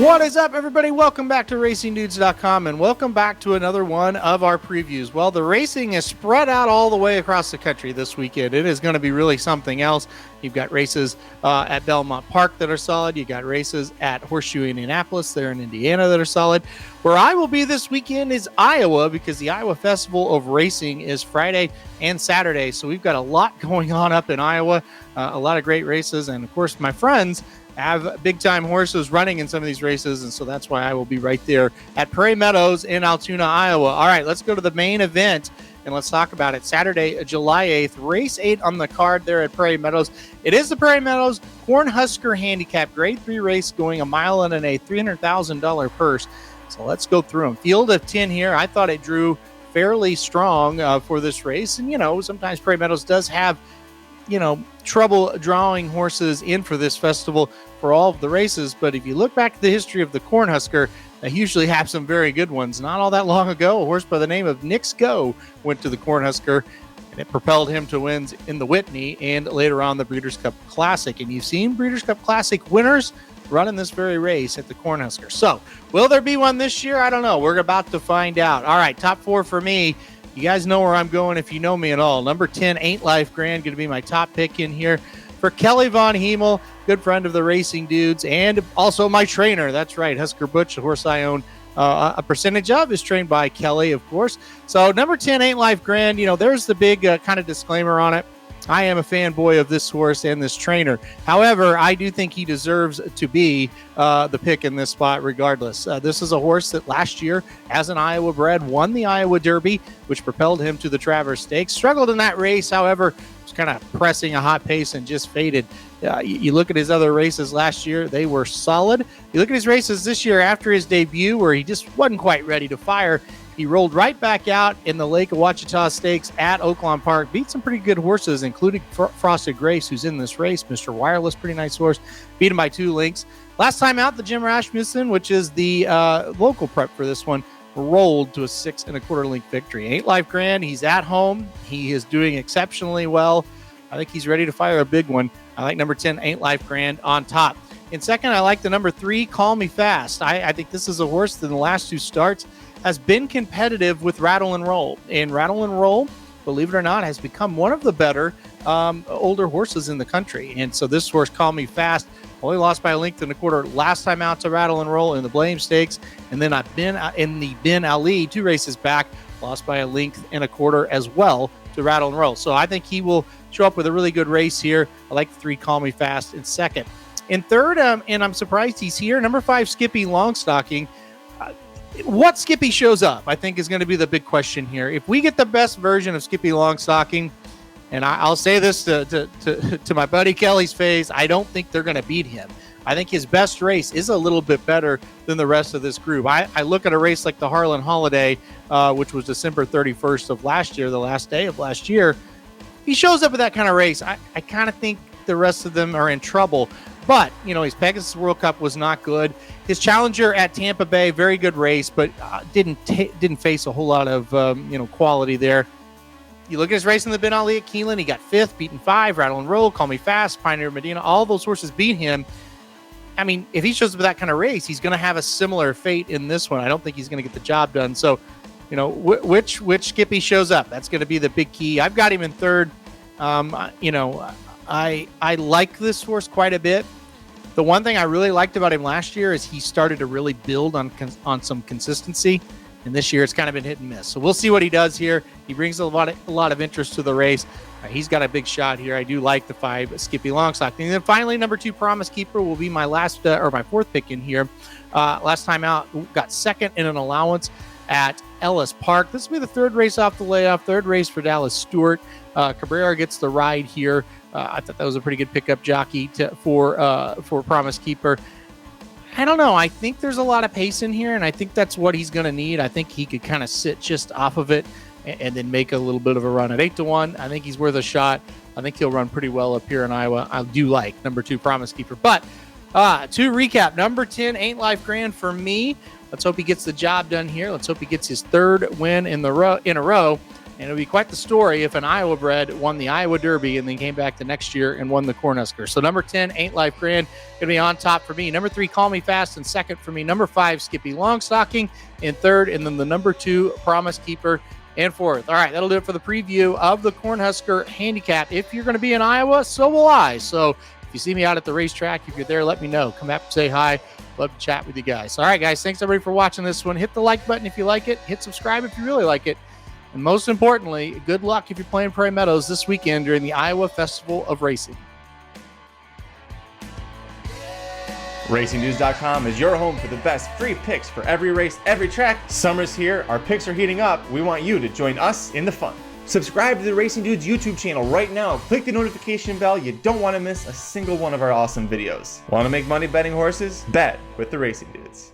What is up, everybody? Welcome back to RacingDudes.com, and welcome back to another one of our previews. Well, the racing is spread out all the way across the country this weekend. It is going to be really something else. You've got races at Belmont Park that are solid. You've got races at Horseshoe Indianapolis there in Indiana that are solid. Where I will be this weekend is Iowa, because the Iowa Festival of Racing is Friday and Saturday. So we've got a lot going on up in Iowa, a lot of great races. And, of course, my friends have big-time horses running in some of these races, and so that's why I will be right there at Prairie Meadows in Altoona, Iowa. All right, let's go to the main event, and let's talk about it. Saturday, July 8th, race 8 on the card there at Prairie Meadows. It is the Prairie Meadows Cornhusker Handicap Grade 3 race going a mile and a $300,000 purse. So let's go through them. Field of 10 here. I thought it drew fairly strong for this race, and, sometimes Prairie Meadows does have trouble drawing horses in for this festival for all of the races. But if you look back at the history of the Cornhusker, they usually have some very good ones. Not all that long ago, a horse by the name of Nix Go went to the Cornhusker, and it propelled him to wins in the Whitney and later on the Breeders' Cup Classic. And you've seen Breeders' Cup Classic winners running this very race at the Cornhusker. So will there be one this year? I don't know. We're about to find out. All right, top 4 for me. You guys know where I'm going if you know me at all. Number 10, Ain't Life Grand, going to be my top pick in here. For Kelly Von Hemel, good friend of the Racing Dudes, and also my trainer. That's right, Husker Butch, the horse I own a percentage of, is trained by Kelly, of course. So number 10, Ain't Life Grand, there's the big kind of disclaimer on it. I am a fanboy of this horse and this trainer. However, I do think he deserves to be the pick in this spot regardless. This is a horse that last year, as an Iowa-bred, won the Iowa Derby, which propelled him to the Travers Stakes. Struggled in that race, however, was kind of pressing a hot pace and just faded. You look at his other races last year, they were solid. You look at his races this year after his debut, where he just wasn't quite ready to fire. He rolled right back out in the Lake of Ouachita Stakes at Oaklawn Park, beat some pretty good horses, including Frosted Grace, who's in this race. Mr. Wireless, pretty nice horse, beat him by 2 lengths. Last time out, the Jim Rasmussen, which is the local prep for this one, rolled to a 6 1/4 length victory. Ain't Life Grand, he's at home. He is doing exceptionally well. I think he's ready to fire a big one. I like number 10, Ain't Life Grand, on top. In second, I like the number 3, Call Me Fast. I think this is a horse that in the last 2 starts has been competitive with Rattle and Roll. And Rattle and Roll, believe it or not, has become one of the better older horses in the country. And so this horse, Call Me Fast, only lost by a length and a quarter last time out to Rattle and Roll in the Blame Stakes. And then I've been in the Ben Ali 2 races back, lost by a length and a quarter as well to Rattle and Roll. So I think he will show up with a really good race here. I like the 3, Call Me Fast, in second. In third, and I'm surprised he's here, number 5, Skippy Longstocking. What Skippy shows up, I think, is going to be the big question here. If we get the best version of Skippy Longstocking, and I'll say this to my buddy Kelly's face, I don't think they're going to beat him. I think his best race is a little bit better than the rest of this group. I look at a race like the Harlan Holiday, which was December 31st of last year, the last day of last year. He shows up with that kind of race. I kind of think the rest of them are in trouble. But, his Pegasus World Cup was not good. His Challenger at Tampa Bay, very good race, but didn't face a whole lot of, quality there. You look at his race in the Ben Ali at Keeneland, he got 5th, beaten 5, Rattle and Roll, Call Me Fast, Pioneer Medina, all those horses beat him. I mean, if he shows up with that kind of race, he's going to have a similar fate in this one. I don't think he's going to get the job done. So, which Skippy shows up, that's going to be the big key. I've got him in third. I like this horse quite a bit. The one thing I really liked about him last year is he started to really build on some consistency, and this year it's kind of been hit and miss. So we'll see what he does here. He brings a lot of interest to the race. He's got a big shot here. I do like the 5, Skippy Longstocking. And then finally, number 2, Promise Keeper, will be my my 4th pick in here. Last time out, got second in an allowance at Ellis Park. This will be the 3rd race off the layoff, 3rd race for Dallas Stewart. Cabrera gets the ride here. I thought that was a pretty good pickup jockey for Promise Keeper. I don't know. I think there's a lot of pace in here, and I think that's what he's going to need. I think he could kind of sit just off of it and then make a little bit of a run at 8-1. I think he's worth a shot. I think he'll run pretty well up here in Iowa. I do like number 2, Promise Keeper. But to recap, number 10, Ain't Life Grand for me. Let's hope he gets the job done here. Let's hope he gets his 3rd win in a row. And it would be quite the story if an Iowa-bred won the Iowa Derby and then came back the next year and won the Cornhusker. So number 10, Ain't Life Grand, going to be on top for me. Number 3, Call Me Fast, and second for me. Number 5, Skippy Longstocking, in third. And then the number 2, Promise Keeper, and fourth. All right, that'll do it for the preview of the Cornhusker Handicap. If you're going to be in Iowa, so will I. So if you see me out at the racetrack, if you're there, let me know. Come up and say hi. Love to chat with you guys. All right, guys, thanks everybody for watching this one. Hit the like button if you like it. Hit subscribe if you really like it. And most importantly, good luck if you're playing Prairie Meadows this weekend during the Iowa Festival of Racing. RacingDudes.com is your home for the best free picks for every race, every track. Summer's here, our picks are heating up. We want you to join us in the fun. Subscribe to the Racing Dudes YouTube channel right now. Click the notification bell. You don't want to miss a single one of our awesome videos. Want to make money betting horses? Bet with the Racing Dudes.